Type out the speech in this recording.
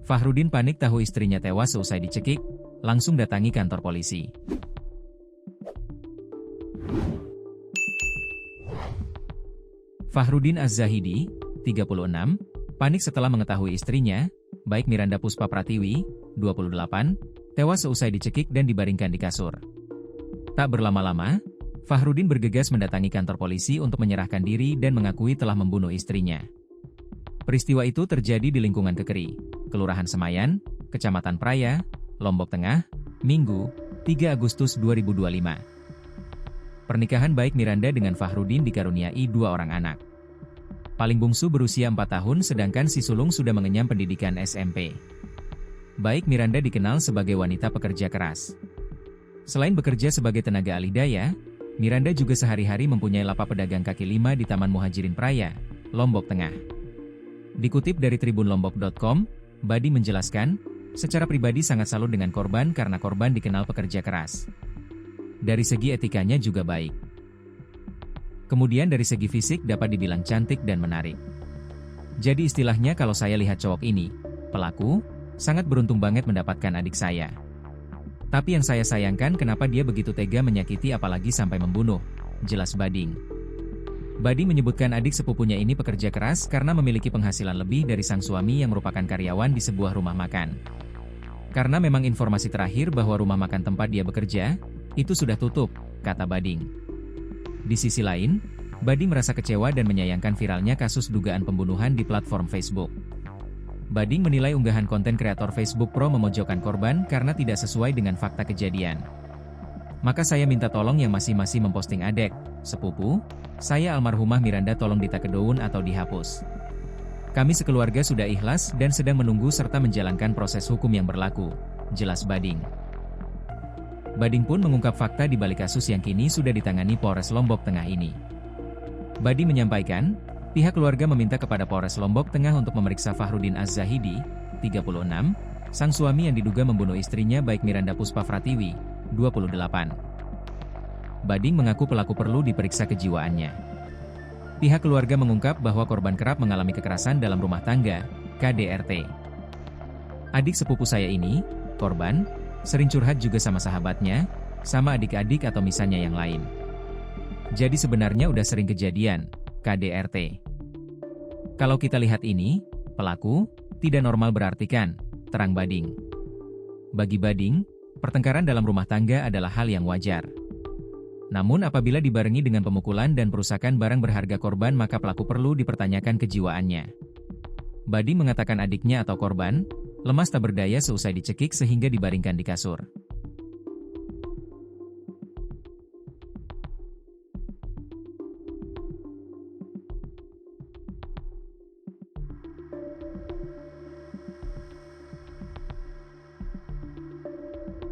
Fahrudin panik tahu istrinya tewas seusai dicekik, langsung datangi kantor polisi. Fahrudin Az-Zahidi, 36, panik setelah mengetahui istrinya, baik Miranda Puspa Pratiwi, 28, tewas seusai dicekik dan dibaringkan di kasur. Tak berlama-lama, Fahrudin bergegas mendatangi kantor polisi untuk menyerahkan diri dan mengakui telah membunuh istrinya. Peristiwa itu terjadi di lingkungan Kekeri, Kelurahan Semayan, Kecamatan Praya, Lombok Tengah, Minggu, 3 Agustus 2025. Pernikahan baik Miranda dengan Fahrudin dikaruniai 2 orang anak. Paling bungsu berusia 4 tahun sedangkan si sulung sudah mengenyam pendidikan SMP. Baik Miranda dikenal sebagai wanita pekerja keras. Selain bekerja sebagai tenaga alih daya, Miranda juga sehari-hari mempunyai lapak pedagang kaki lima di Taman Muhajirin Praya, Lombok Tengah. Dikutip dari tribunlombok.com, Badi menjelaskan, secara pribadi sangat salut dengan korban karena korban dikenal pekerja keras. Dari segi etikanya juga baik. Kemudian dari segi fisik dapat dibilang cantik dan menarik. Jadi istilahnya kalau saya lihat cowok ini, pelaku, sangat beruntung banget mendapatkan adik saya. Tapi yang saya sayangkan kenapa dia begitu tega menyakiti apalagi sampai membunuh, jelas Bading. Badi menyebutkan adik sepupunya ini pekerja keras karena memiliki penghasilan lebih dari sang suami yang merupakan karyawan di sebuah rumah makan. Karena memang informasi terakhir bahwa rumah makan tempat dia bekerja, itu sudah tutup, kata Bading. Di sisi lain, Badi merasa kecewa dan menyayangkan viralnya kasus dugaan pembunuhan di platform Facebook. Bading menilai unggahan konten kreator Facebook Pro memojokkan korban karena tidak sesuai dengan fakta kejadian. Maka saya minta tolong yang masih memposting adek, sepupu, saya almarhumah Miranda tolong ditakedown atau dihapus. Kami sekeluarga sudah ikhlas dan sedang menunggu serta menjalankan proses hukum yang berlaku, jelas Bading. Bading pun mengungkap fakta di balik kasus yang kini sudah ditangani Polres Lombok Tengah ini. Badi menyampaikan, pihak keluarga meminta kepada Polres Lombok Tengah untuk memeriksa Fahrudin Az-Zahidi, 36, sang suami yang diduga membunuh istrinya baik Miranda Puspa Pratiwi, 28. Bading mengaku pelaku perlu diperiksa kejiwaannya. Pihak keluarga mengungkap bahwa korban kerap mengalami kekerasan dalam rumah tangga, KDRT. Adik sepupu saya ini, korban, sering curhat juga sama sahabatnya, sama adik-adik atau misalnya yang lain. Jadi sebenarnya udah sering kejadian, KDRT. Kalau kita lihat ini, pelaku, tidak normal berarti kan, terang Bading. Bagi Bading, pertengkaran dalam rumah tangga adalah hal yang wajar. Namun apabila dibarengi dengan pemukulan dan perusakan barang berharga korban maka pelaku perlu dipertanyakan kejiwaannya. Badi mengatakan adiknya atau korban, lemas tak berdaya seusai dicekik sehingga dibaringkan di kasur.